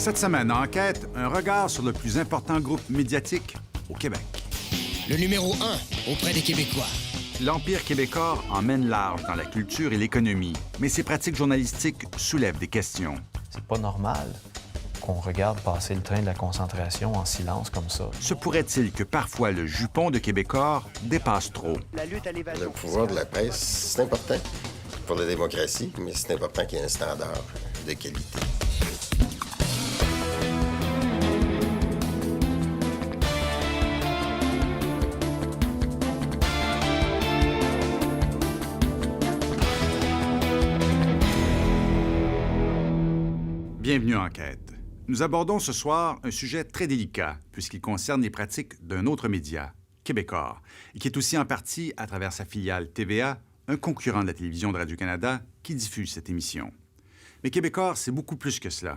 Cette semaine, à Enquête, un regard sur le plus important groupe médiatique au Québec. Le numéro 1 auprès des Québécois. L'Empire québécois emmène large dans la culture et l'économie, mais ses pratiques journalistiques soulèvent des questions. C'est pas normal qu'on regarde passer le train de la concentration en silence comme ça. Se pourrait-il que parfois le jupon de Québécois dépasse trop? Le pouvoir de la presse, c'est important pour la démocratie, mais c'est important qu'il y ait un standard de qualité. Bienvenue à Enquête. Nous abordons ce soir un sujet très délicat, puisqu'il concerne les pratiques d'un autre média, Québécois, et qui est aussi en partie, à travers sa filiale TVA, un concurrent de la télévision de Radio-Canada qui diffuse cette émission. Mais Québécois, c'est beaucoup plus que cela.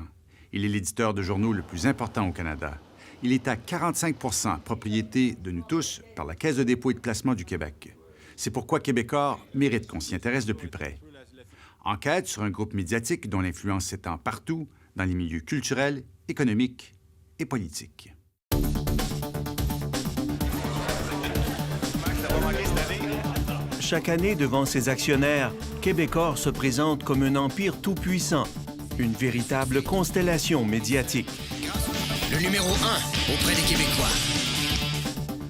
Il est l'éditeur de journaux le plus important au Canada. Il est à 45 % propriété de nous tous par la Caisse de dépôt et de placement du Québec. C'est pourquoi Québécois mérite qu'on s'y intéresse de plus près. Enquête sur un groupe médiatique dont l'influence s'étend partout, dans les milieux culturels, économiques et politiques. Chaque année, devant ses actionnaires, Québécois se présente comme un empire tout-puissant, une véritable constellation médiatique. Le numéro 1 auprès des Québécois.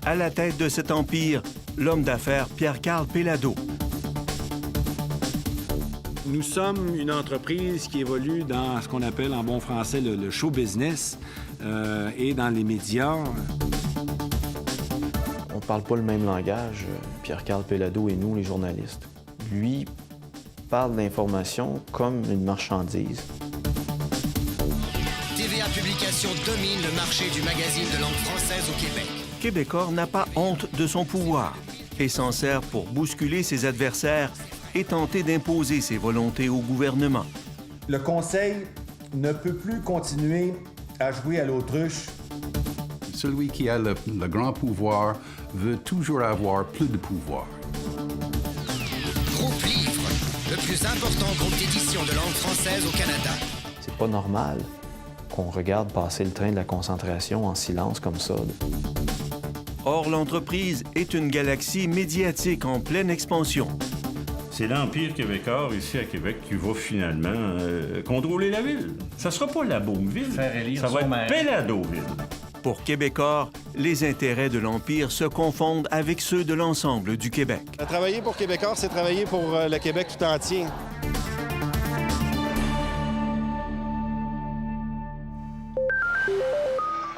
À la tête de cet empire, l'homme d'affaires Pierre-Carl Péladeau. Nous sommes une entreprise qui évolue dans ce qu'on appelle en bon français le show business et dans les médias. On parle pas le même langage, Pierre-Carl Péladeau et nous, les journalistes. Lui parle d'information comme une marchandise. TVA Publications domine le marché du magazine de langue française au Québec. Québécois n'a pas honte de son pouvoir et s'en sert pour bousculer ses adversaires et tenter d'imposer ses volontés au gouvernement. Le Conseil ne peut plus continuer à jouer à l'autruche. Celui qui a le grand pouvoir veut toujours avoir plus de pouvoir. Groupe Livre, le plus important groupe d'édition de langue française au Canada. C'est pas normal qu'on regarde passer le train de la concentration en silence comme ça. Or, l'entreprise est une galaxie médiatique en pleine expansion. C'est l'Empire québécois, ici à Québec, qui va finalement contrôler la ville. Ça sera pas la Beaumeville, ça va être Péladoville. Pour Québécois, les intérêts de l'Empire se confondent avec ceux de l'ensemble du Québec. Travailler pour Québécois, c'est travailler pour le Québec tout entier.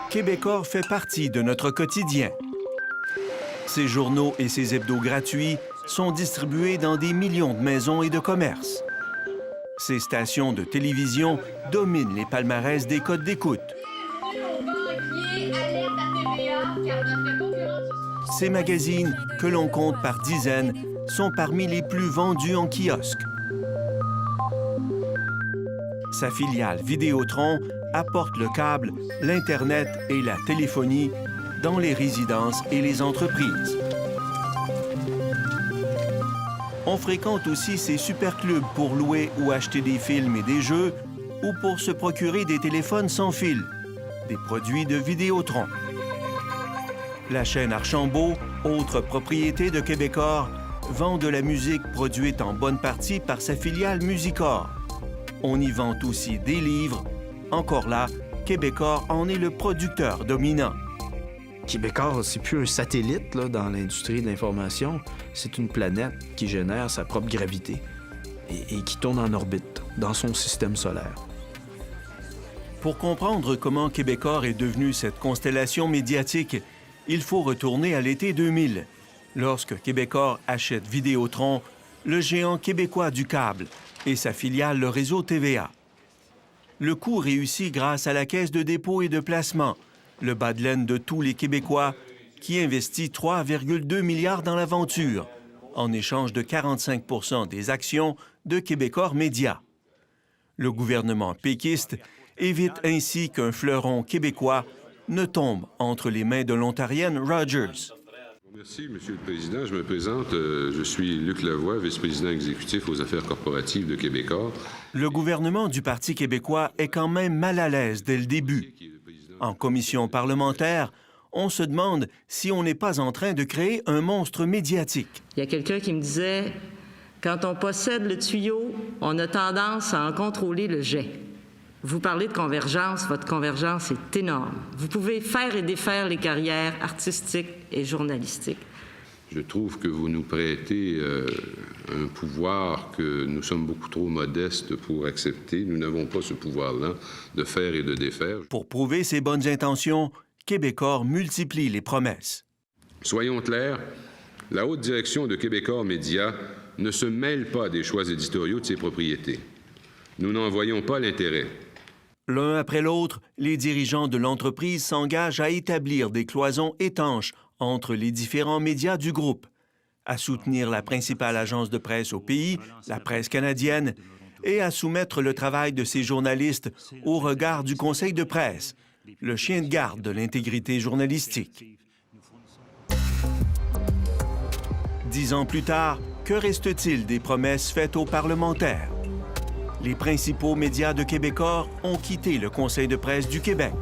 Québécois fait partie de notre quotidien. Ses journaux et ses hebdos gratuits sont distribués dans des millions de maisons et de commerces. Ces stations de télévision dominent les palmarès des codes d'écoute. Ces magazines, que l'on compte par dizaines, sont parmi les plus vendus en kiosque. Sa filiale Vidéotron apporte le câble, l'Internet et la téléphonie dans les résidences et les entreprises. On fréquente aussi ces superclubs pour louer ou acheter des films et des jeux ou pour se procurer des téléphones sans fil, des produits de Vidéotron. La chaîne Archambault, autre propriété de Québécois, vend de la musique produite en bonne partie par sa filiale Musicor. On y vend aussi des livres. Encore là, Québécois en est le producteur dominant. Québécois, c'est plus un satellite là, dans l'industrie de l'information. C'est une planète qui génère sa propre gravité et qui tourne en orbite dans son système solaire. Pour comprendre comment Québécois est devenu cette constellation médiatique, il faut retourner à l'été 2000, lorsque Québécois achète Vidéotron, le géant québécois du câble, et sa filiale, le réseau TVA. Le coup réussit grâce à la Caisse de dépôt et de placement, le bas de laine de tous les Québécois, qui investit 3,2 milliards dans l'aventure, en échange de 45 % des actions de Québécois Média. Le gouvernement péquiste évite ainsi qu'un fleuron québécois ne tombe entre les mains de l'Ontarienne Rogers. Merci, Monsieur le Président. Je me présente. Je suis Luc Lavoie, vice-président exécutif aux affaires corporatives de Québecor. Le gouvernement du Parti québécois est quand même mal à l'aise dès le début. En commission parlementaire, on se demande si on n'est pas en train de créer un monstre médiatique. Il y a quelqu'un qui me disait, quand on possède le tuyau, on a tendance à en contrôler le jet. Vous parlez de convergence, votre convergence est énorme. Vous pouvez faire et défaire les carrières artistiques et journalistiques. Je trouve que vous nous prêtez un pouvoir que nous sommes beaucoup trop modestes pour accepter. Nous n'avons pas ce pouvoir-là de faire et de défaire. Pour prouver ses bonnes intentions, Québecor multiplie les promesses. Soyons clairs, la haute direction de Québecor Média ne se mêle pas des choix éditoriaux de ses propriétés. Nous n'en voyons pas l'intérêt. L'un après l'autre, les dirigeants de l'entreprise s'engagent à établir des cloisons étanches entre les différents médias du groupe, à soutenir la principale agence de presse au pays, la presse canadienne, et à soumettre le travail de ces journalistes au regard du Conseil de presse, le chien de garde de l'intégrité journalistique. 10 ans plus tard, que reste-t-il des promesses faites aux parlementaires? Les principaux médias de Québecor ont quitté le Conseil de presse du Québec.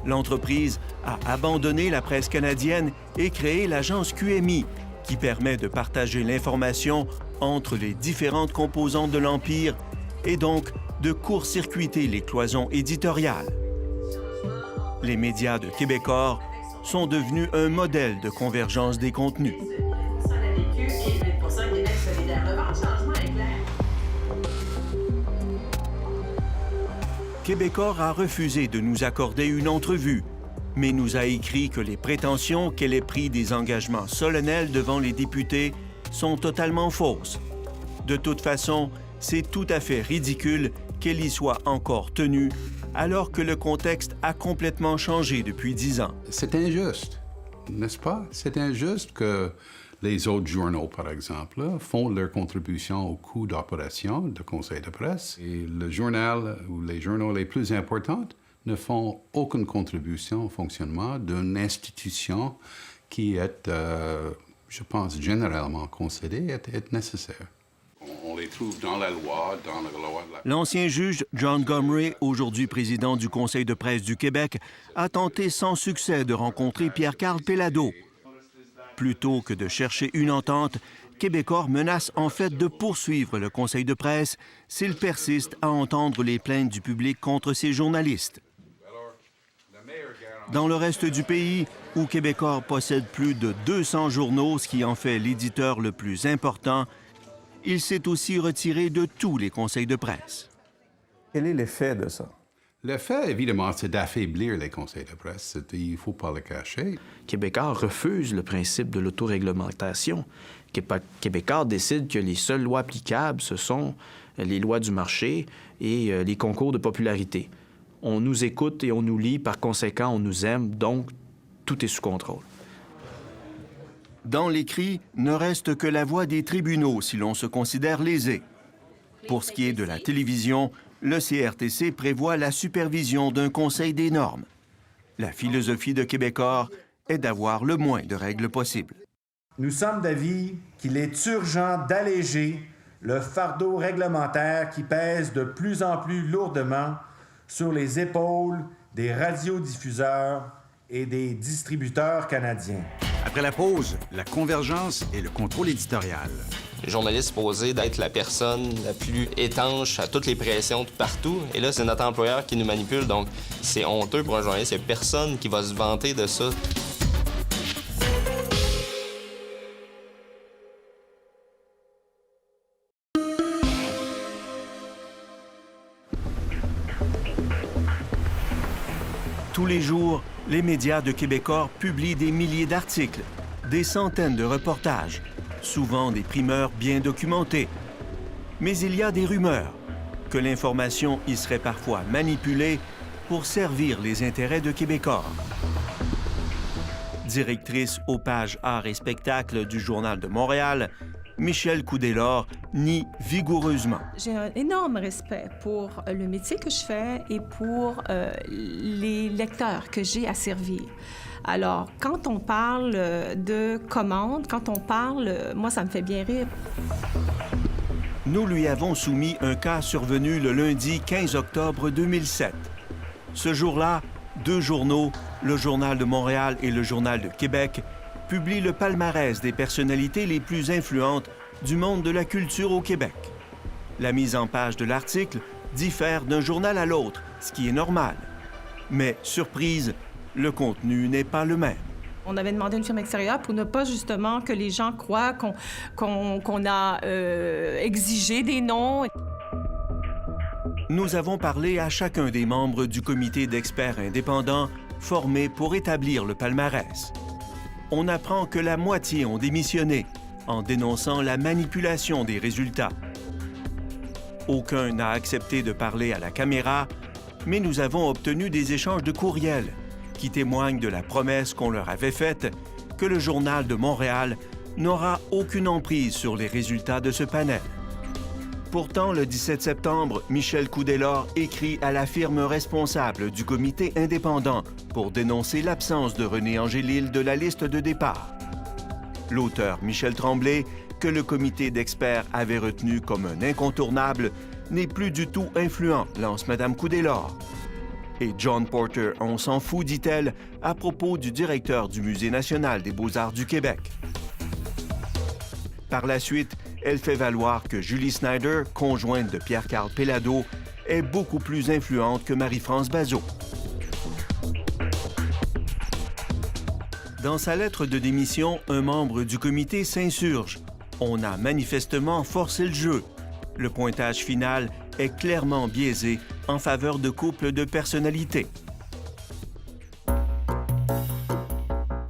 L'entreprise a abandonné la presse canadienne et créé l'agence QMI, qui permet de partager l'information entre les différentes composantes de l'Empire et donc de court-circuiter les cloisons éditoriales. Les médias de Québecor sont devenus un modèle de convergence des contenus. Québecor a refusé de nous accorder une entrevue, mais nous a écrit que les prétentions qu'elle ait pris des engagements solennels devant les députés sont totalement fausses. De toute façon, c'est tout à fait ridicule qu'elle y soit encore tenue, alors que le contexte a complètement changé depuis 10 ans. C'est injuste, n'est-ce pas? C'est injuste que les autres journaux, par exemple, font leur contribution au coût d'opération du Conseil de presse. Et le journal ou les journaux les plus importants ne font aucune contribution au fonctionnement d'une institution qui est, je pense, généralement considérée est nécessaire. On les trouve dans la loi, dans la loi... L'ancien juge John Gomery, aujourd'hui président du Conseil de presse du Québec, a tenté sans succès de rencontrer Pierre-Carl Péladeau. Plutôt que de chercher une entente, Québecor menace en fait de poursuivre le Conseil de presse s'il persiste à entendre les plaintes du public contre ses journalistes. Dans le reste du pays, où Québecor possède plus de 200 journaux, ce qui en fait l'éditeur le plus important, il s'est aussi retiré de tous les conseils de presse. Quel est l'effet de ça? L'effet, évidemment, c'est d'affaiblir les conseils de presse. Il ne faut pas le cacher. Québecor refuse le principe de l'autoréglementation. Québecor décide que les seules lois applicables, ce sont les lois du marché et les concours de popularité. On nous écoute et on nous lit, par conséquent, on nous aime, donc tout est sous contrôle. Dans l'écrit, ne reste que la voix des tribunaux si l'on se considère lésé. Pour ce qui est de la télévision, le CRTC prévoit la supervision d'un conseil des normes. La philosophie de Québecor est d'avoir le moins de règles possibles. Nous sommes d'avis qu'il est urgent d'alléger le fardeau réglementaire qui pèse de plus en plus lourdement sur les épaules des radiodiffuseurs et des distributeurs canadiens. Après la pause, la convergence et le contrôle éditorial. Le journaliste est supposé d'être la personne la plus étanche à toutes les pressions de partout. Et là, c'est notre employeur qui nous manipule, donc c'est honteux pour un journaliste. Il n'y a personne qui va se vanter de ça. Tous les jours, les médias de Québecor publient des milliers d'articles, des centaines de reportages, souvent des primeurs bien documentés. Mais il y a des rumeurs que l'information y serait parfois manipulée pour servir les intérêts de Québecor. Directrice aux pages Arts et spectacles du Journal de Montréal, Michel Coudélor nie vigoureusement. J'ai un énorme respect pour le métier que je fais et pour les lecteurs que j'ai à servir. Alors, quand on parle de commandes, quand on parle, moi, ça me fait bien rire. Nous lui avons soumis un cas survenu le lundi 15 octobre 2007. Ce jour-là, 2 journaux, le Journal de Montréal et le Journal de Québec, publient le palmarès des personnalités les plus influentes du monde de la culture au Québec. La mise en page de l'article diffère d'un journal à l'autre, ce qui est normal. Mais, surprise, le contenu n'est pas le même. On avait demandé une firme extérieure pour ne pas justement que les gens croient qu'on a exigé des noms. Nous avons parlé à chacun des membres du comité d'experts indépendants formé pour établir le palmarès. On apprend que la moitié ont démissionné en dénonçant la manipulation des résultats. Aucun n'a accepté de parler à la caméra, mais nous avons obtenu des échanges de courriels qui témoignent de la promesse qu'on leur avait faite que le Journal de Montréal n'aura aucune emprise sur les résultats de ce panel. Pourtant, le 17 septembre, Michel Coudélor écrit à la firme responsable du comité indépendant pour dénoncer l'absence de René Angélil de la liste de départ. L'auteur Michel Tremblay, que le comité d'experts avait retenu comme un incontournable, n'est plus du tout influent, lance Mme Coudélor. Et John Porter, on s'en fout, dit-elle, à propos du directeur du Musée national des beaux-arts du Québec. Par la suite, elle fait valoir que Julie Snyder, conjointe de Pierre-Carl Péladeau, est beaucoup plus influente que Marie-France Bazot. Dans sa lettre de démission, un membre du comité s'insurge. On a manifestement forcé le jeu. Le pointage final est clairement biaisé en faveur de couples de personnalités.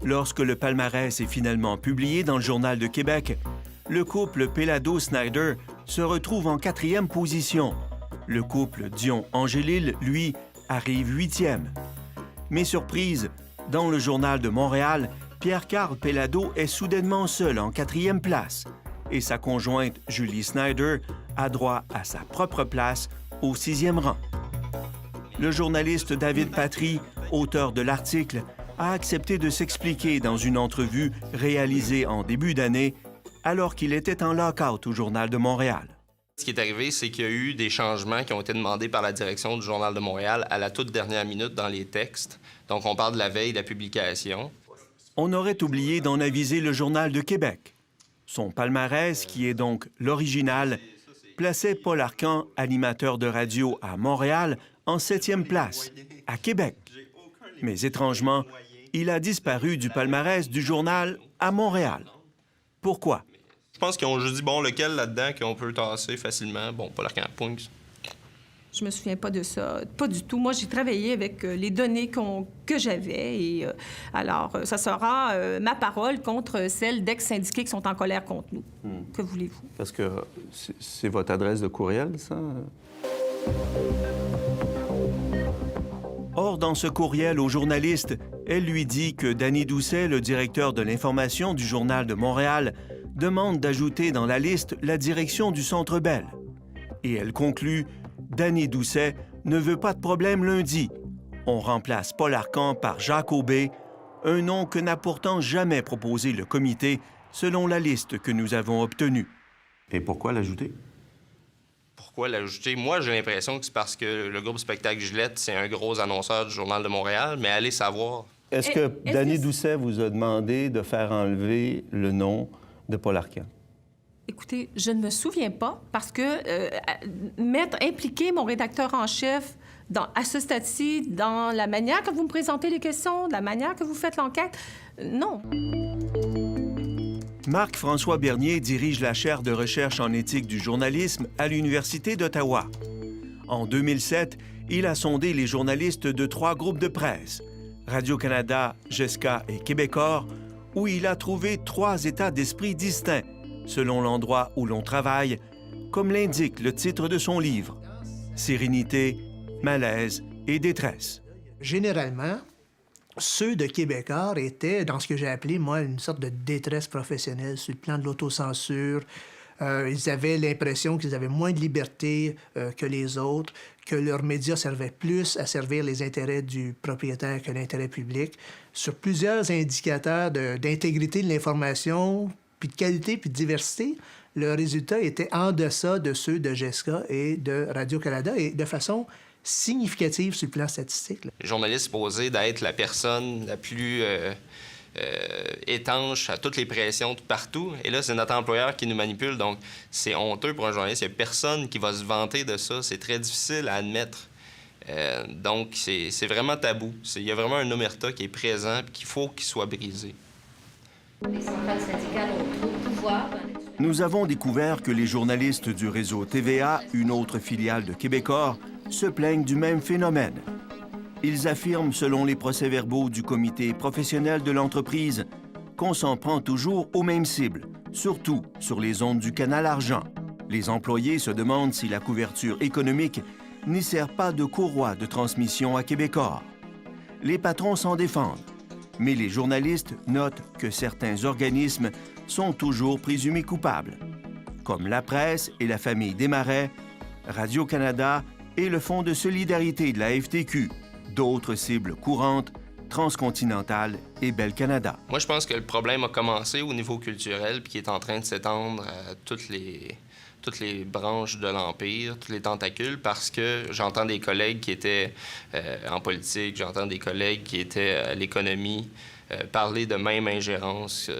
Lorsque le palmarès est finalement publié dans le Journal de Québec, le couple Péladeau-Snyder se retrouve en 4e position. Le couple Dion-Angélil, lui, arrive 8e. Mais surprise, dans le Journal de Montréal, Pierre-Carl Péladeau est soudainement seul en 4e place et sa conjointe Julie Snyder a droit à sa propre place au 6e rang. Le journaliste David Patry, auteur de l'article, a accepté de s'expliquer dans une entrevue réalisée en début d'année alors qu'il était en lock-out au Journal de Montréal. Ce qui est arrivé, c'est qu'il y a eu des changements qui ont été demandés par la direction du Journal de Montréal à la toute dernière minute dans les textes. Donc, on parle de la veille de la publication. On aurait oublié d'en aviser le Journal de Québec. Son palmarès, qui est donc l'original, plaçait Paul Arcan, animateur de radio à Montréal, en 7e place, à Québec. Mais étrangement, il a disparu du palmarès du journal à Montréal. Pourquoi? Je pense qu'ils ont juste dit, bon, lequel là-dedans qu'on peut tasser facilement? Bon, Paul Arcan, point. Je me souviens pas de ça, pas du tout. Moi, j'ai travaillé avec les données que j'avais et alors, ça sera ma parole contre celle d'ex-syndiqués qui sont en colère contre nous. Que voulez-vous? Parce que c'est votre adresse de courriel, ça? Or, dans ce courriel au journaliste, elle lui dit que Danny Doucet, le directeur de l'information du Journal de Montréal, demande d'ajouter dans la liste la direction du Centre Bell. Et elle conclut: Danny Doucet ne veut pas de problème lundi. On remplace Paul Arcan par Jacques Aubé, un nom que n'a pourtant jamais proposé le comité, selon la liste que nous avons obtenue. Et pourquoi l'ajouter? Pourquoi l'ajouter? Moi, j'ai l'impression que c'est parce que le groupe Spectacle Gillette, c'est un gros annonceur du Journal de Montréal, mais allez savoir. Est-ce que Danny Doucet vous a demandé de faire enlever le nom de Paul Arcan? Écoutez, je ne me souviens pas parce que impliquer mon rédacteur en chef à ce stade-ci dans la manière que vous me présentez les questions, de la manière que vous faites l'enquête, non. Marc-François Bernier dirige la chaire de recherche en éthique du journalisme à l'Université d'Ottawa. En 2007, il a sondé les journalistes de 3 groupes de presse, Radio-Canada, GESCA et Québecor, où il a trouvé 3 états d'esprit distincts, selon l'endroit où l'on travaille, comme l'indique le titre de son livre, « Sérénité, malaise et détresse ». Généralement, Ceux de Québécois étaient dans ce que j'ai appelé, moi, une sorte de détresse professionnelle sur le plan de l'autocensure. Ils avaient l'impression qu'ils avaient moins de liberté que les autres, que leurs médias servaient plus à servir les intérêts du propriétaire que l'intérêt public. Sur plusieurs indicateurs d'intégrité de l'information, puis de qualité, puis de diversité, le résultat était en deçà de ceux de GESCA et de Radio-Canada, et de façon significative sur le plan statistique. Le journaliste est supposé d'être la personne la plus étanche à toutes les pressions de partout. Et là, c'est notre employeur qui nous manipule. Donc, c'est honteux pour un journaliste. Il n'y a personne qui va se vanter de ça. C'est très difficile à admettre. Donc, c'est vraiment tabou. Il y a vraiment un omerta qui est présent et qu'il faut qu'il soit brisé. Les centrales syndicales ont trop de pouvoir. Nous avons découvert que les journalistes du réseau TVA, une autre filiale de Québecor, se plaignent du même phénomène. Ils affirment, selon les procès-verbaux du comité professionnel de l'entreprise, qu'on s'en prend toujours aux mêmes cibles, surtout sur les ondes du canal Argent. Les employés se demandent si la couverture économique n'y sert pas de courroie de transmission à Québecor. Les patrons s'en défendent, mais les journalistes notent que certains organismes sont toujours présumés coupables, comme la presse et la famille Desmarais, Radio-Canada et le Fonds de solidarité de la FTQ, d'autres cibles courantes, Transcontinental et Bell Canada. Moi, je pense que le problème a commencé au niveau culturel puis qui est en train de s'étendre à toutes les branches de l'Empire, tous les tentacules, parce que j'entends des collègues qui étaient en politique, j'entends des collègues qui étaient à l'économie parler de même ingérence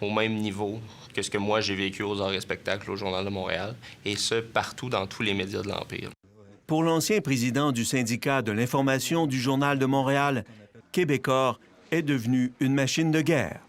au même niveau que ce que moi j'ai vécu aux Arts et spectacles au Journal de Montréal, et ce, partout dans tous les médias de l'Empire. Pour l'ancien président du syndicat de l'information du Journal de Montréal, Québecor est devenu une machine de guerre.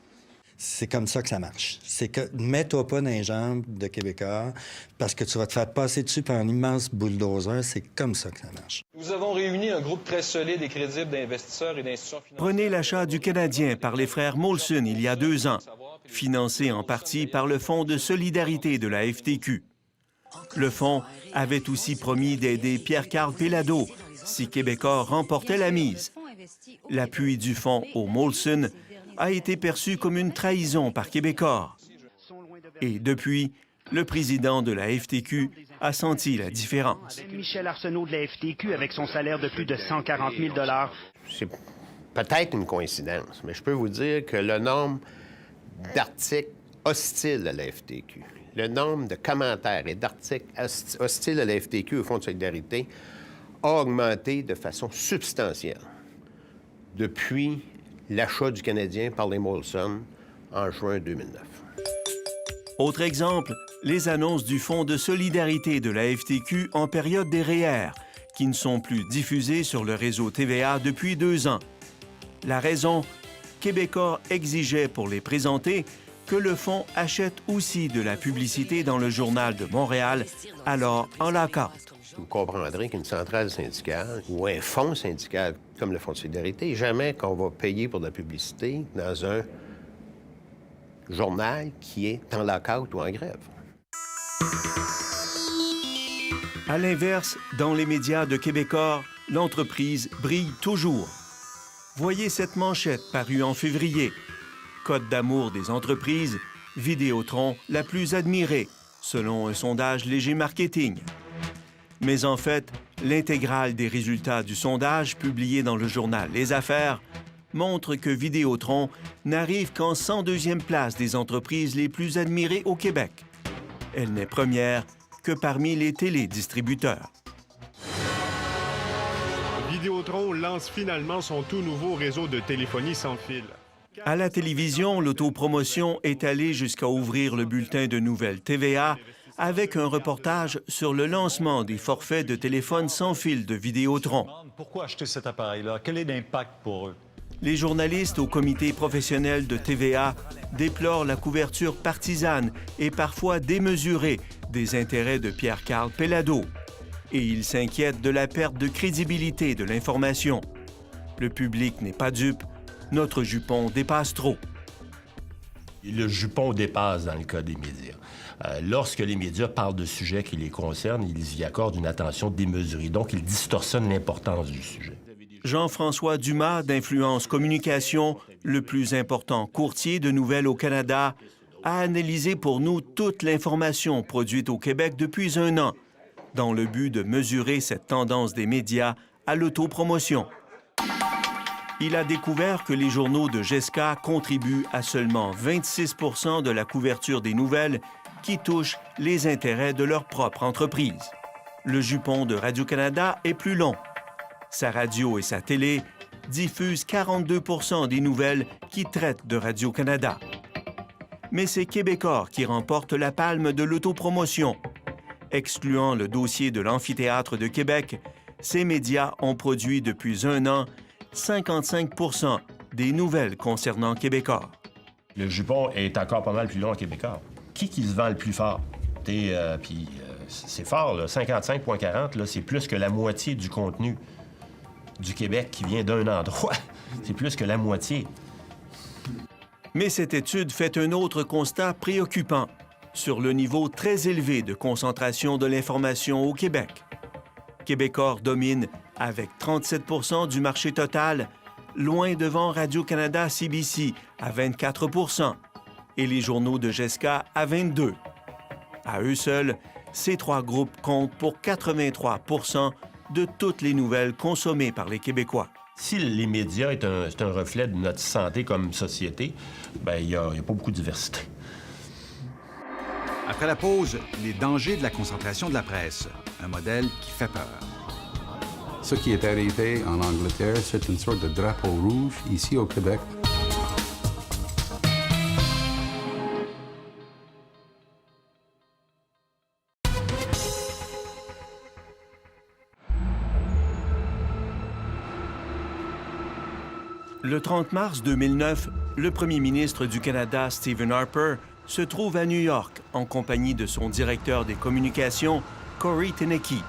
C'est comme ça que ça marche. C'est que mets-toi pas dans les jambes de Québecor parce que tu vas te faire passer dessus par un immense bulldozer. C'est comme ça que ça marche. Nous avons réuni un groupe très solide et crédible d'investisseurs et d'institutions financières. Prenez l'achat du Canadien par les frères Molson il y a 2 ans, financé en partie par le Fonds de solidarité de la FTQ. Le fonds avait aussi promis d'aider Pierre-Carl Péladeau si Québecor remportait la mise. L'appui du fonds au Molson a été perçu comme une trahison par Québecor. Et depuis, le président de la FTQ a senti la différence. Michel Arsenault de la FTQ avec son salaire de plus de 140 000 $. C'est peut-être une coïncidence, mais je peux vous dire que le nombre d'articles hostiles à la FTQ, le nombre de commentaires et d'articles hostiles à la FTQ au Fonds de solidarité a augmenté de façon substantielle depuis l'achat du Canadien par les Molson en juin 2009. Autre exemple, les annonces du Fonds de solidarité de la FTQ en période des REER, qui ne sont plus diffusées sur le réseau TVA depuis 2 ans. La raison, Québecor exigeait pour les présenter que le fonds achète aussi de la publicité dans le Journal de Montréal, alors en lockout. Vous comprendrez qu'une centrale syndicale ou un fonds syndical comme le Fonds de solidarité, jamais qu'on va payer pour de la publicité dans un journal qui est en lockout ou en grève. À l'inverse, dans les médias de Québecor, l'entreprise brille toujours. Voyez cette manchette parue en février. Code d'amour des entreprises, Vidéotron la plus admirée, selon un sondage Léger Marketing. Mais en fait, l'intégrale des résultats du sondage publié dans le journal Les Affaires montre que Vidéotron n'arrive qu'en 102e place des entreprises les plus admirées au Québec. Elle n'est première que parmi les télédistributeurs. Vidéotron lance finalement son tout nouveau réseau de téléphonie sans fil. À la télévision, l'autopromotion est allée jusqu'à ouvrir le bulletin de nouvelles TVA avec un reportage sur le lancement des forfaits de téléphone sans fil de Vidéotron. Pourquoi acheter cet appareil-là? Quel est l'impact pour eux? Les journalistes au comité professionnel de TVA déplorent la couverture partisane et parfois démesurée des intérêts de Pierre-Carl Péladeau. Et ils s'inquiètent de la perte de crédibilité de l'information. Le public n'est pas dupe. Notre jupon dépasse trop. Le jupon dépasse dans le cas des médias. Lorsque les médias parlent de sujets qui les concernent, ils y accordent une attention démesurée. Donc, ils distorsionnent l'importance du sujet. Jean-François Dumas, d'Influence Communication, le plus important courtier de nouvelles au Canada, a analysé pour nous toute l'information produite au Québec depuis un an, dans le but de mesurer cette tendance des médias à l'autopromotion. Il a découvert que les journaux de GESCA contribuent à seulement 26 % de la couverture des nouvelles qui touchent les intérêts de leur propre entreprise. Le jupon de Radio-Canada est plus long. Sa radio et sa télé diffusent 42 % des nouvelles qui traitent de Radio-Canada. Mais c'est Québecor qui remporte la palme de l'autopromotion. Excluant le dossier de l'Amphithéâtre de Québec, ces médias ont produit depuis un an 55 % des nouvelles concernant Québecor. Le jupon est encore pas mal plus long à Québecor. Qui se vend le plus fort? C'est fort, là. 55,40, là, c'est plus que la moitié du contenu du Québec qui vient d'un endroit. C'est plus que la moitié. Mais cette étude fait un autre constat préoccupant sur le niveau très élevé de concentration de l'information au Québec. Québecor domine avec 37 % du marché total, loin devant Radio-Canada CBC à 24 % et les journaux de GESCA à 22 %. À eux seuls, ces trois groupes comptent pour 83 % de toutes les nouvelles consommées par les Québécois. Si les médias c'est un reflet de notre santé comme société, bien, il n'y a pas beaucoup de diversité. Après la pause, les dangers de la concentration de la presse, un modèle qui fait peur. Ce qui est arrivé en Angleterre, c'est une sorte de drapeau rouge ici au Québec. Le 30 mars 2009, le premier ministre du Canada, Stephen Harper, se trouve à New York en compagnie de son directeur des communications, Corey Teneke.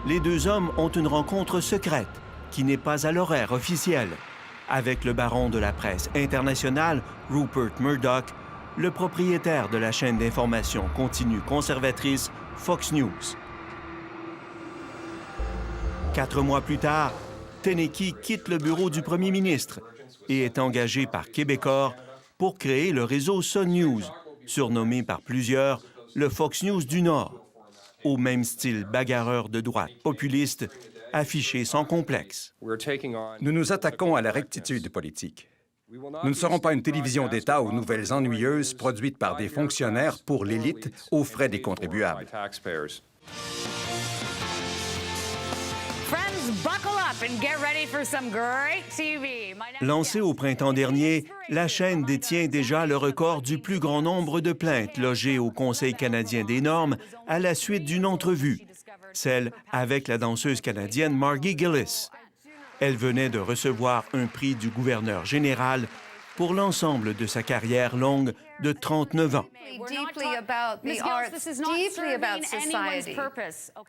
Les deux hommes ont une rencontre secrète qui n'est pas à l'horaire officiel avec le baron de la presse internationale, Rupert Murdoch, le propriétaire de la chaîne d'information continue conservatrice Fox News. 4 mois plus tard, Teneke quitte le bureau du premier ministre et est engagé par Québecor pour créer le réseau Sun News, surnommé par plusieurs le Fox News du Nord, au même style bagarreur de droite populiste, affiché sans complexe. Nous nous attaquons à la rectitude politique. Nous ne serons pas une télévision d'État aux nouvelles ennuyeuses produites par des fonctionnaires pour l'élite aux frais des contribuables. Lancée au printemps dernier, la chaîne détient déjà le record du plus grand nombre de plaintes logées au Conseil canadien des normes à la suite d'une entrevue, celle avec la danseuse canadienne Margie Gillis. Elle venait de recevoir un prix du gouverneur général pour l'ensemble de sa carrière longue de 39 ans.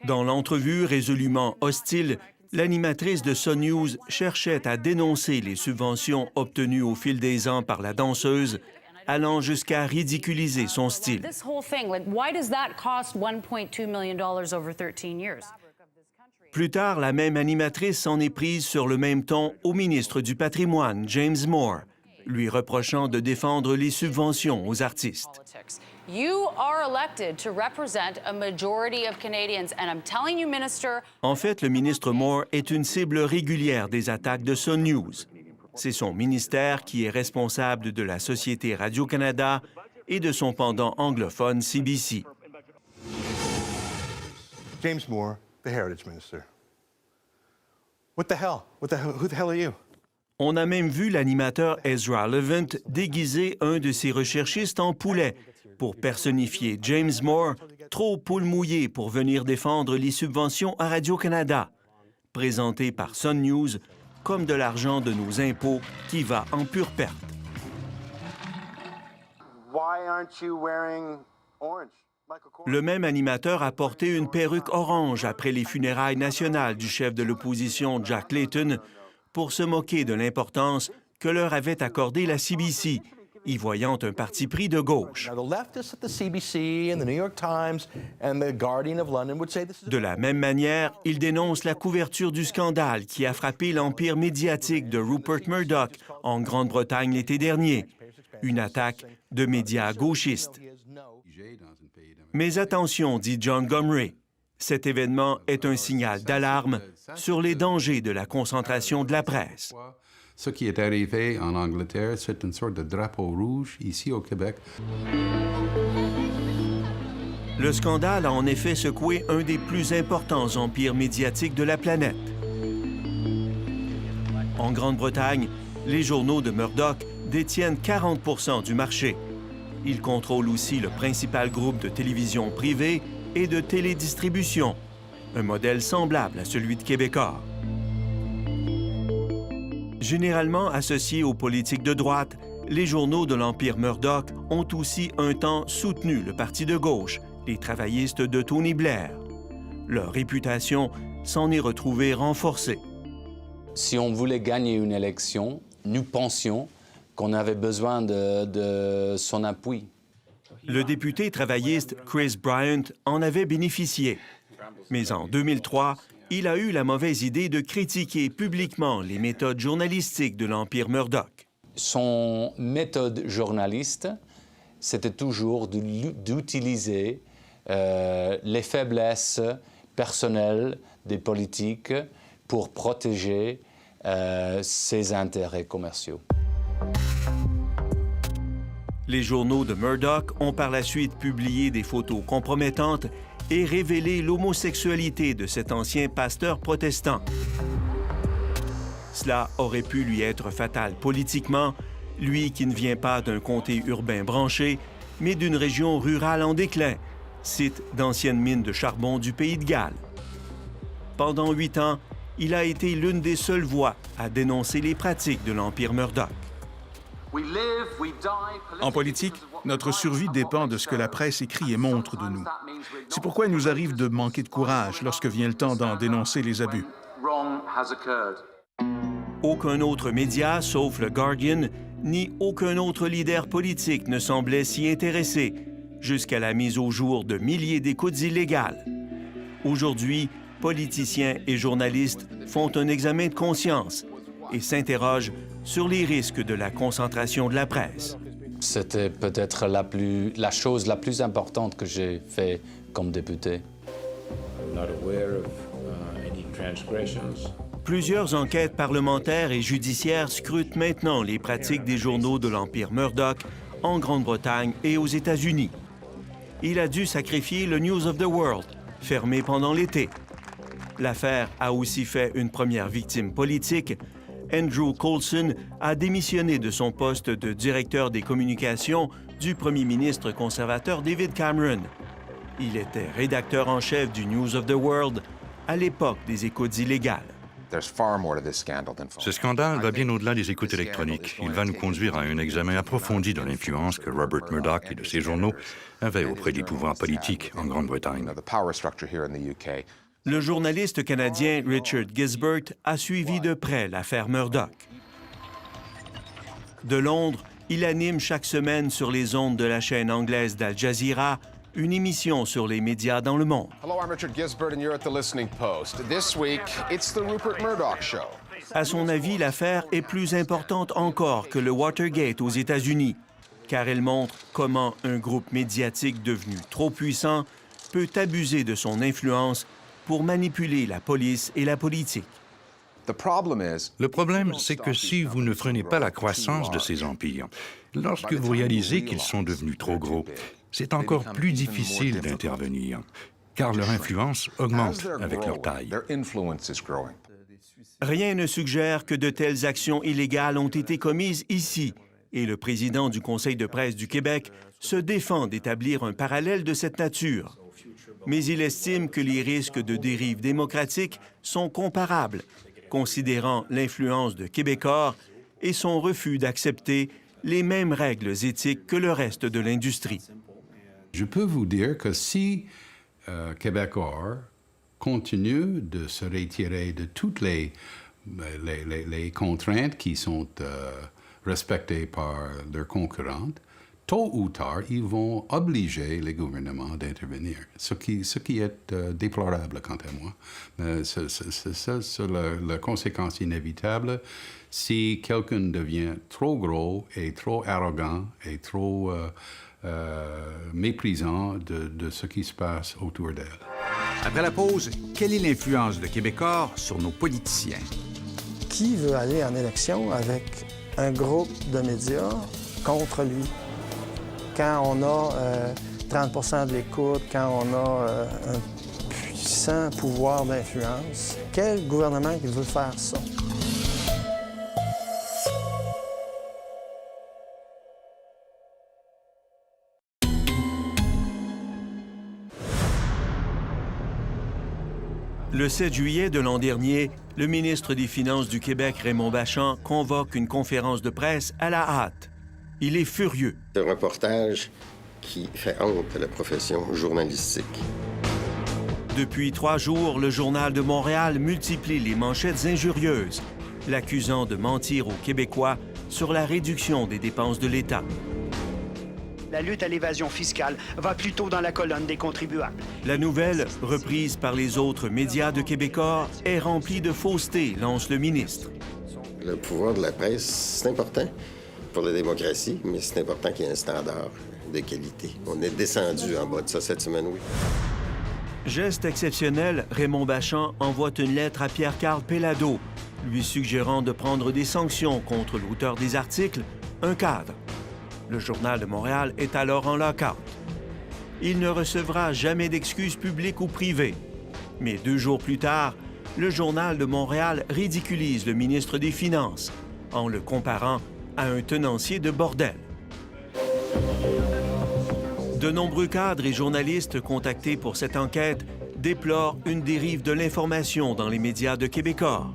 Dans l'entrevue résolument hostile, l'animatrice de Sun News cherchait à dénoncer les subventions obtenues au fil des ans par la danseuse, allant jusqu'à ridiculiser son style. Plus tard, la même animatrice s'en est prise sur le même ton au ministre du Patrimoine, James Moore, lui reprochant de défendre les subventions aux artistes. En fait, le ministre Moore est une cible régulière des attaques de Sun News. C'est son ministère qui est responsable de la Société Radio-Canada et de son pendant anglophone CBC. James Moore, the Heritage Minister. What the hell? Who the hell are you? On a même vu l'animateur Ezra Levant déguiser un de ses recherchistes en poulet pour personnifier James Moore, trop poule mouillé pour venir défendre les subventions à Radio-Canada, présenté par Sun News comme de l'argent de nos impôts qui va en pure perte. Le même animateur a porté une perruque orange après les funérailles nationales du chef de l'opposition Jack Layton pour se moquer de l'importance que leur avait accordée la CBC y voyant un parti pris de gauche. De la même manière, il dénonce la couverture du scandale qui a frappé l'empire médiatique de Rupert Murdoch en Grande-Bretagne l'été dernier, une attaque de médias gauchistes. Mais attention, dit John Gomray, cet événement est un signal d'alarme sur les dangers de la concentration de la presse. Ce qui est arrivé en Angleterre, c'est une sorte de drapeau rouge ici au Québec. Le scandale a en effet secoué un des plus importants empires médiatiques de la planète. En Grande-Bretagne, les journaux de Murdoch détiennent 40% du marché. Ils contrôlent aussi le principal groupe de télévision privée et de télédistribution, un modèle semblable à celui de Québecor. Généralement associés aux politiques de droite, les journaux de l'Empire Murdoch ont aussi un temps soutenu le parti de gauche, les travaillistes de Tony Blair. Leur réputation s'en est retrouvée renforcée. Si on voulait gagner une élection, nous pensions qu'on avait besoin de son appui. Le député travailliste Chris Bryant en avait bénéficié. Mais en 2003, il a eu la mauvaise idée de critiquer publiquement les méthodes journalistiques de l'Empire Murdoch. Son méthode journaliste, c'était toujours d'utiliser les faiblesses personnelles des politiques pour protéger ses intérêts commerciaux. Les journaux de Murdoch ont par la suite publié des photos compromettantes et révélé l'homosexualité de cet ancien pasteur protestant. Cela aurait pu lui être fatal politiquement, lui qui ne vient pas d'un comté urbain branché, mais d'une région rurale en déclin, site d'anciennes mines de charbon du pays de Galles. Pendant 8 ans, il a été l'une des seules voix à dénoncer les pratiques de l'Empire Murdoch. En politique, notre survie dépend de ce que la presse écrit et montre de nous. C'est pourquoi il nous arrive de manquer de courage lorsque vient le temps d'en dénoncer les abus. Aucun autre média, sauf le Guardian, ni aucun autre leader politique ne semblait s'y intéresser, jusqu'à la mise au jour de milliers d'écoutes illégales. Aujourd'hui, politiciens et journalistes font un examen de conscience et s'interrogent sur les risques de la concentration de la presse. C'était peut-être la chose la plus importante que j'ai fait comme député. Plusieurs enquêtes parlementaires et judiciaires scrutent maintenant les pratiques des journaux de l'Empire Murdoch en Grande-Bretagne et aux États-Unis. Il a dû sacrifier le News of the World, fermé pendant l'été. L'affaire a aussi fait une première victime politique. Andrew Coulson a démissionné de son poste de directeur des communications du premier ministre conservateur David Cameron. Il était rédacteur en chef du News of the World à l'époque des écoutes illégales. Ce scandale va bien au-delà des écoutes électroniques. Il va nous conduire à un examen approfondi de l'influence que Rupert Murdoch et de ses journaux avaient auprès des pouvoirs politiques en Grande-Bretagne. Le journaliste canadien Richard Gisbert a suivi de près l'affaire Murdoch. De Londres, il anime chaque semaine sur les ondes de la chaîne anglaise d'Al Jazeera une émission sur les médias dans le monde. Hello, I'm Richard Gisbert and you're at the Listening Post. This week, it's the Rupert Murdoch Show. À son avis, l'affaire est plus importante encore que le Watergate aux États-Unis, car elle montre comment un groupe médiatique devenu trop puissant peut abuser de son influence pour manipuler la police et la politique. Le problème, c'est que si vous ne freinez pas la croissance de ces empires, lorsque vous réalisez qu'ils sont devenus trop gros, c'est encore plus difficile d'intervenir, car leur influence augmente avec leur taille. Rien ne suggère que de telles actions illégales ont été commises ici, et le président du Conseil de presse du Québec se défend d'établir un parallèle de cette nature. Mais il estime que les risques de dérive démocratique sont comparables, considérant l'influence de Québecor et son refus d'accepter les mêmes règles éthiques que le reste de l'industrie. Je peux vous dire que si Québecor continue de se retirer de toutes les contraintes qui sont respectées par leurs concurrentes, tôt ou tard, ils vont obliger les gouvernements d'intervenir, ce qui est déplorable, quant à moi. C'est la conséquence inévitable si quelqu'un devient trop gros et trop arrogant et trop méprisant de ce qui se passe autour d'elle. Après la pause, quelle est l'influence de Québécois sur nos politiciens? Qui veut aller en élection avec un groupe de médias contre lui? Quand on a 30 de l'écoute, quand on a un puissant pouvoir d'influence, quel gouvernement qui veut faire ça? Le 7 juillet de l'an dernier, le ministre des Finances du Québec, Raymond Bachand, convoque une conférence de presse à la hâte. Il est furieux. C'est un reportage qui fait honte à la profession journalistique. Depuis 3 jours, le Journal de Montréal multiplie les manchettes injurieuses, l'accusant de mentir aux Québécois sur la réduction des dépenses de l'État. La lutte à l'évasion fiscale va plutôt dans la colonne des contribuables. La nouvelle, reprise par les autres médias de Québécois, est remplie de fausseté, lance le ministre. Le pouvoir de la presse, c'est important pour la démocratie, mais c'est important qu'il y ait un standard de qualité. On est descendu en bas de ça cette semaine, oui. Geste exceptionnel, Raymond Bachand envoie une lettre à Pierre-Carl Péladeau, lui suggérant de prendre des sanctions contre l'auteur des articles, un cadre. Le Journal de Montréal est alors en lock-out. Il ne recevra jamais d'excuses publiques ou privées. Mais 2 jours plus tard, le Journal de Montréal ridiculise le ministre des Finances en le comparant à un tenancier de bordel. De nombreux cadres et journalistes contactés pour cette enquête déplorent une dérive de l'information dans les médias de Québécois.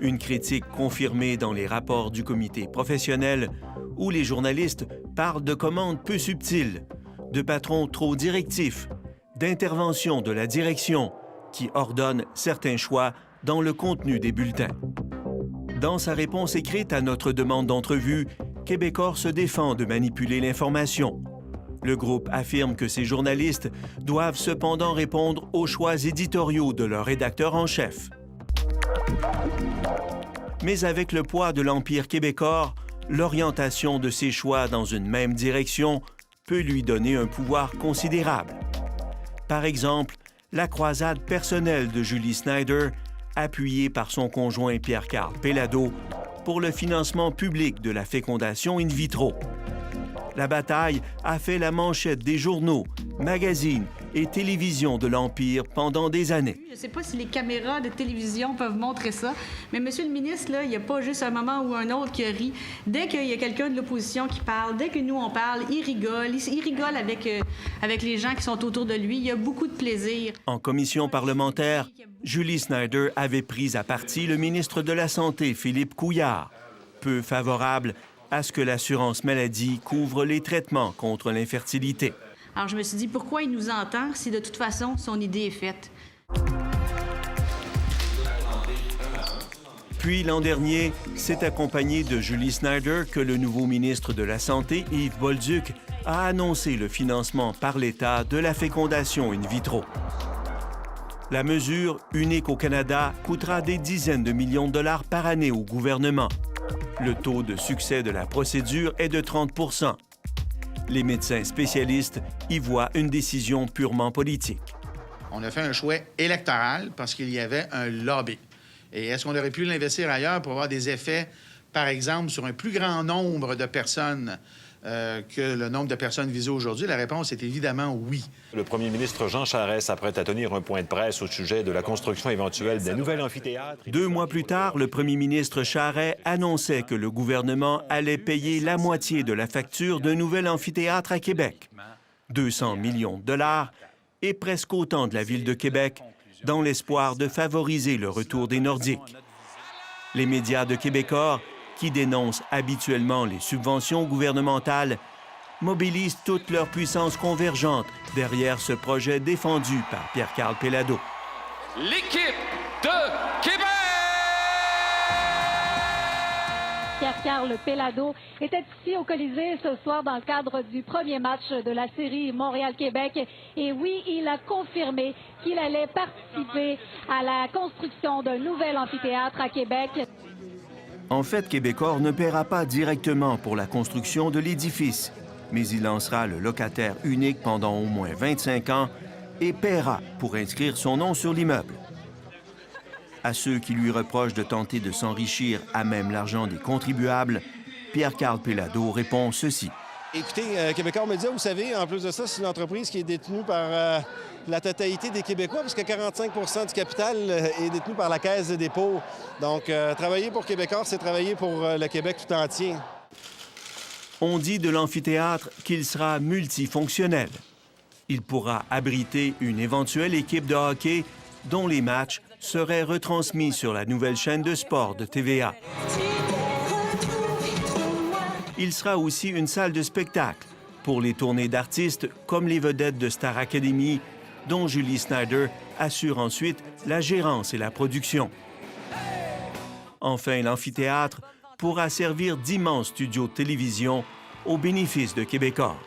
Une critique confirmée dans les rapports du comité professionnel où les journalistes parlent de commandes peu subtiles, de patrons trop directifs, d'intervention de la direction qui ordonne certains choix dans le contenu des bulletins. Dans sa réponse écrite à notre demande d'entrevue, Québécois se défend de manipuler l'information. Le groupe affirme que ces journalistes doivent cependant répondre aux choix éditoriaux de leur rédacteur en chef. Mais avec le poids de l'Empire québécois, l'orientation de ses choix dans une même direction peut lui donner un pouvoir considérable. Par exemple, la croisade personnelle de Julie Snyder, appuyée par son conjoint Pierre-Carl Péladeau, pour le financement public de la fécondation in vitro. La bataille a fait la manchette des journaux, magazines et télévisions de l'Empire pendant des années. Je ne sais pas si les caméras de télévision peuvent montrer ça, mais Monsieur le ministre, là, il n'y a pas juste un moment ou un autre qui rit. Dès qu'il y a quelqu'un de l'opposition qui parle, dès que nous on parle, il rigole. Il rigole avec les gens qui sont autour de lui. Il y a beaucoup de plaisir. En commission parlementaire, Julie Snyder avait pris à partie le ministre de la Santé, Philippe Couillard, peu favorable à ce que l'assurance maladie couvre les traitements contre l'infertilité. Alors je me suis dit, pourquoi il nous entend si de toute façon son idée est faite? Puis l'an dernier, c'est accompagné de Julie Snyder que le nouveau ministre de la Santé, Yves Bolduc, a annoncé le financement par l'État de la fécondation in vitro. La mesure, unique au Canada, coûtera des dizaines de millions de dollars par année au gouvernement. Le taux de succès de la procédure est de 30 %. Les médecins spécialistes y voient une décision purement politique. On a fait un choix électoral parce qu'il y avait un lobby. Et est-ce qu'on aurait pu l'investir ailleurs pour avoir des effets, par exemple, sur un plus grand nombre de personnes que le nombre de personnes visées aujourd'hui? La réponse est évidemment oui. Le premier ministre Jean Charest s'apprête à tenir un point de presse au sujet de la construction éventuelle d'un nouvel amphithéâtre. 2 mois plus tard, le premier ministre Charest annonçait que le gouvernement allait payer la moitié de la facture d'un nouvel amphithéâtre à Québec. 200 millions de dollars et presque autant de la Ville de Québec, dans l'espoir de favoriser le retour des Nordiques. Les médias de Québécois, qui dénoncent habituellement les subventions gouvernementales, mobilisent toute leur puissance convergente derrière ce projet défendu par Pierre-Carl Péladeau. L'équipe de Québec! Pierre-Carl Péladeau était ici au Colisée ce soir dans le cadre du premier match de la série Montréal-Québec. Et oui, il a confirmé qu'il allait participer à la construction d'un nouvel amphithéâtre à Québec. En fait, Québecor ne paiera pas directement pour la construction de l'édifice, mais il en sera le locataire unique pendant au moins 25 ans et paiera pour inscrire son nom sur l'immeuble. À ceux qui lui reprochent de tenter de s'enrichir à même l'argent des contribuables, Pierre-Carl Péladeau répond ceci. Écoutez, Québecor Média, vous savez, en plus de ça, c'est une entreprise qui est détenue par la totalité des Québécois, puisque 45 du capital est détenu par la Caisse de dépôt. Donc, travailler pour Québecor, c'est travailler pour le Québec tout entier. On dit de l'amphithéâtre qu'il sera multifonctionnel. Il pourra abriter une éventuelle équipe de hockey dont les matchs seraient retransmis sur la nouvelle chaîne de sport de TVA. Il sera aussi une salle de spectacle pour les tournées d'artistes comme les vedettes de Star Academy, dont Julie Snyder assure ensuite la gérance et la production. Enfin, l'amphithéâtre pourra servir d'immenses studios de télévision au bénéfice de Québecor.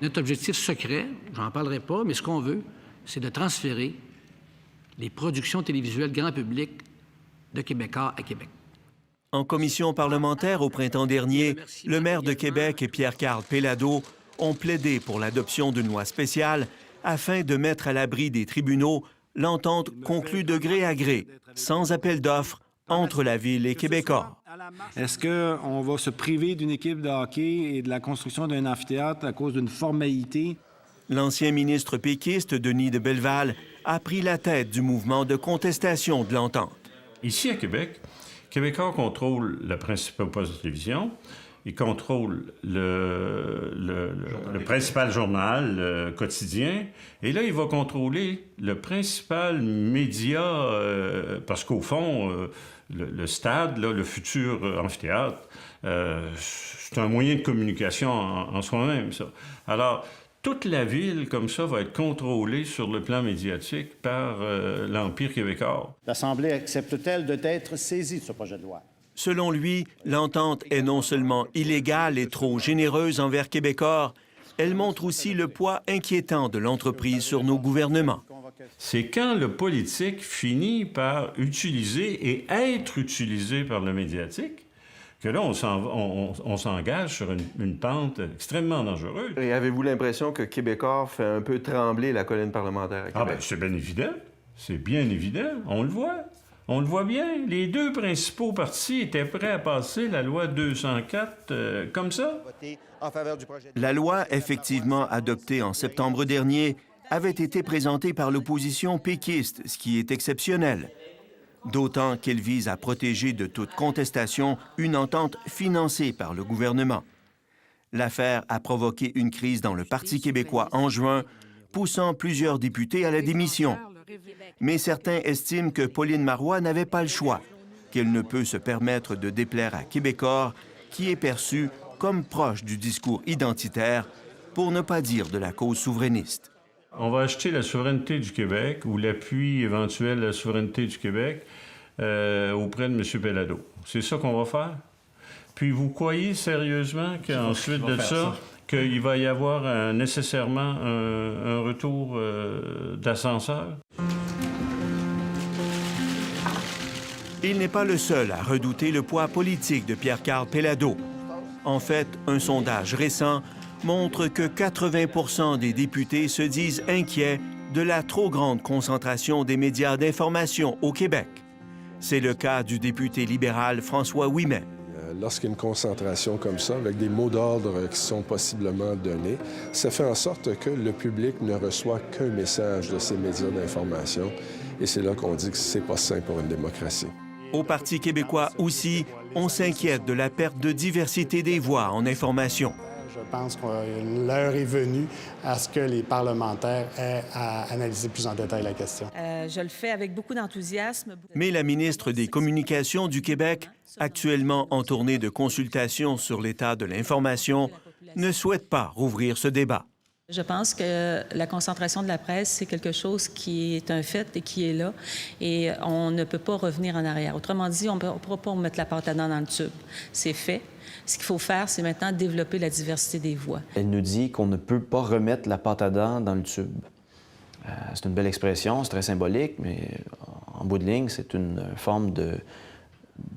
Notre objectif secret, j'en parlerai pas, mais ce qu'on veut, c'est de transférer les productions télévisuelles grand public de Québecor à Québec. En commission parlementaire au printemps dernier, le maire de Québec et Pierre-Carl Péladeau ont plaidé pour l'adoption d'une loi spéciale afin de mettre à l'abri des tribunaux l'entente conclue de gré à gré, sans appel d'offres, entre la Ville et Québecor. Est-ce qu'on va se priver d'une équipe de hockey et de la construction d'un amphithéâtre à cause d'une formalité? L'ancien ministre péquiste, Denis de Belleval, a pris la tête du mouvement de contestation de l'entente. Ici, à Québec, Québecor contrôle le principal poste de télévision, il contrôle le principal journal quotidien, et là, il va contrôler le principal média, parce qu'au fond, le stade, là, le futur amphithéâtre, c'est un moyen de communication en soi-même, ça. Alors, toute la ville, comme ça, va être contrôlée sur le plan médiatique par l'Empire québécois. L'Assemblée accepte-t-elle d'être saisie de ce projet de loi? Selon lui, l'entente est non seulement illégale et trop généreuse envers Québecor, elle montre aussi le poids inquiétant de l'entreprise sur nos gouvernements. C'est quand le politique finit par utiliser et être utilisé par le médiatique que là, on s'engage sur une pente extrêmement dangereuse. Et avez-vous l'impression que Québecor fait un peu trembler la colline parlementaire à Québec? Ah bien, c'est bien évident. C'est bien évident. On le voit. On le voit bien. Les deux principaux partis étaient prêts à passer la loi 204 comme ça. La loi, effectivement adoptée en septembre dernier, avait été présentée par l'opposition péquiste, ce qui est exceptionnel. D'autant qu'elle vise à protéger de toute contestation une entente financée par le gouvernement. L'affaire a provoqué une crise dans le Parti québécois en juin, poussant plusieurs députés à la démission. Mais certains estiment que Pauline Marois n'avait pas le choix, qu'elle ne peut se permettre de déplaire à Québecor, qui est perçu comme proche du discours identitaire, pour ne pas dire de la cause souverainiste. On va acheter la souveraineté du Québec ou l'appui éventuel de la souveraineté du Québec auprès de M. Péladeau. C'est ça qu'on va faire? Puis vous croyez sérieusement qu'ensuite de ça, qu'il va y avoir nécessairement un retour d'ascenseur? Il n'est pas le seul à redouter le poids politique de Pierre-Carl Péladeau. En fait, un sondage récent montre que 80 des députés se disent inquiets de la trop grande concentration des médias d'information au Québec. C'est le cas du député libéral François Ouimet. Lorsqu'il y a une concentration comme ça, avec des mots d'ordre qui sont possiblement donnés, ça fait en sorte que le public ne reçoit qu'un message de ces médias d'information. Et c'est là qu'on dit que c'est pas sain pour une démocratie. Au Parti québécois aussi, on s'inquiète de la perte de diversité des voix en information. Je pense que l'heure est venue à ce que les parlementaires aient à analyser plus en détail la question. Je le fais avec beaucoup d'enthousiasme. Mais la ministre des Communications du Québec, actuellement en tournée de consultation sur l'état de l'information, ne souhaite pas rouvrir ce débat. Je pense que la concentration de la presse, c'est quelque chose qui est un fait et qui est là. Et on ne peut pas revenir en arrière. Autrement dit, on ne pourra pas mettre la pâte à dents dans le tube. C'est fait. Ce qu'il faut faire, c'est maintenant développer la diversité des voix. Elle nous dit qu'on ne peut pas remettre la pâte à dents dans le tube. C'est une belle expression, c'est très symbolique, mais en bout de ligne, c'est une forme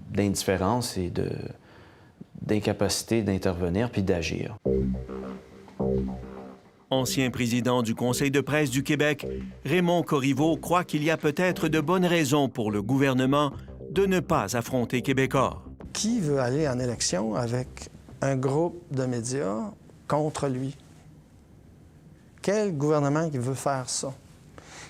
d'indifférence et d'incapacité d'intervenir puis d'agir. Ancien président du Conseil de presse du Québec, Raymond Corriveau croit qu'il y a peut-être de bonnes raisons pour le gouvernement de ne pas affronter Québécois. Qui veut aller en élection avec un groupe de médias contre lui? Quel gouvernement qui veut faire ça?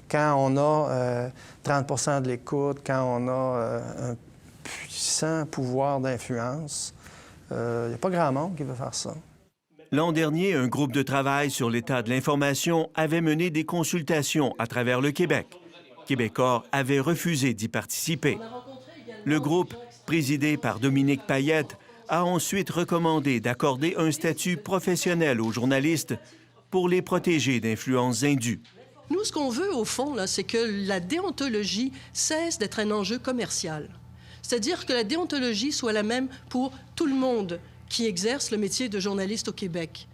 Quand on a 30 de l'écoute, quand on a un puissant pouvoir d'influence, il n'y a pas grand monde qui veut faire ça. L'an dernier, un groupe de travail sur l'état de l'information avait mené des consultations à travers le Québec. Québécois avait refusé d'y participer. Le groupe, présidé par Dominique Payette, a ensuite recommandé d'accorder un statut professionnel aux journalistes pour les protéger d'influences indues. Nous, ce qu'on veut, au fond, c'est que la déontologie cesse d'être un enjeu commercial. C'est-à-dire que la déontologie soit la même pour tout le monde qui exerce le métier de journaliste au Québec.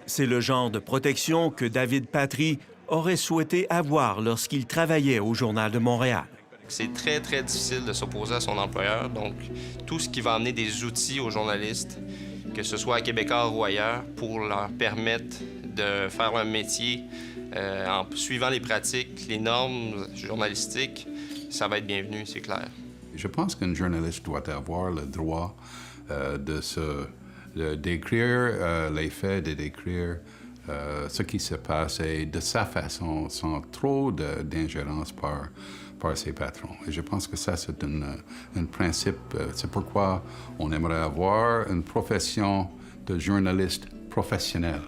C'est le genre de protection que David Patry aurait souhaité avoir lorsqu'il travaillait au Journal de Montréal. C'est très, très difficile de s'opposer à son employeur. Donc, tout ce qui va amener des outils aux journalistes, que ce soit à Québécois ou ailleurs, pour leur permettre de faire un métier en suivant les pratiques, les normes journalistiques, ça va être bienvenu, c'est clair. Je pense qu'un journaliste doit avoir le droit d'écrire les faits, de décrire ce qui se passe et de sa façon, sans trop d'ingérence par ses patrons. Et je pense que ça, c'est un principe. C'est pourquoi on aimerait avoir une profession de journaliste professionnel,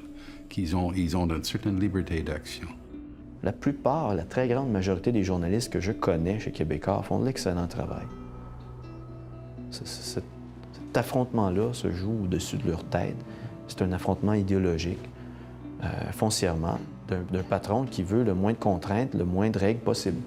ils ont une certaine liberté d'action. La plupart, la très grande majorité des journalistes que je connais chez Québécois font de l'excellent travail. Cet affrontement-là se joue au-dessus de leur tête. C'est un affrontement idéologique, foncièrement, d'un patron qui veut le moins de contraintes, le moins de règles possible.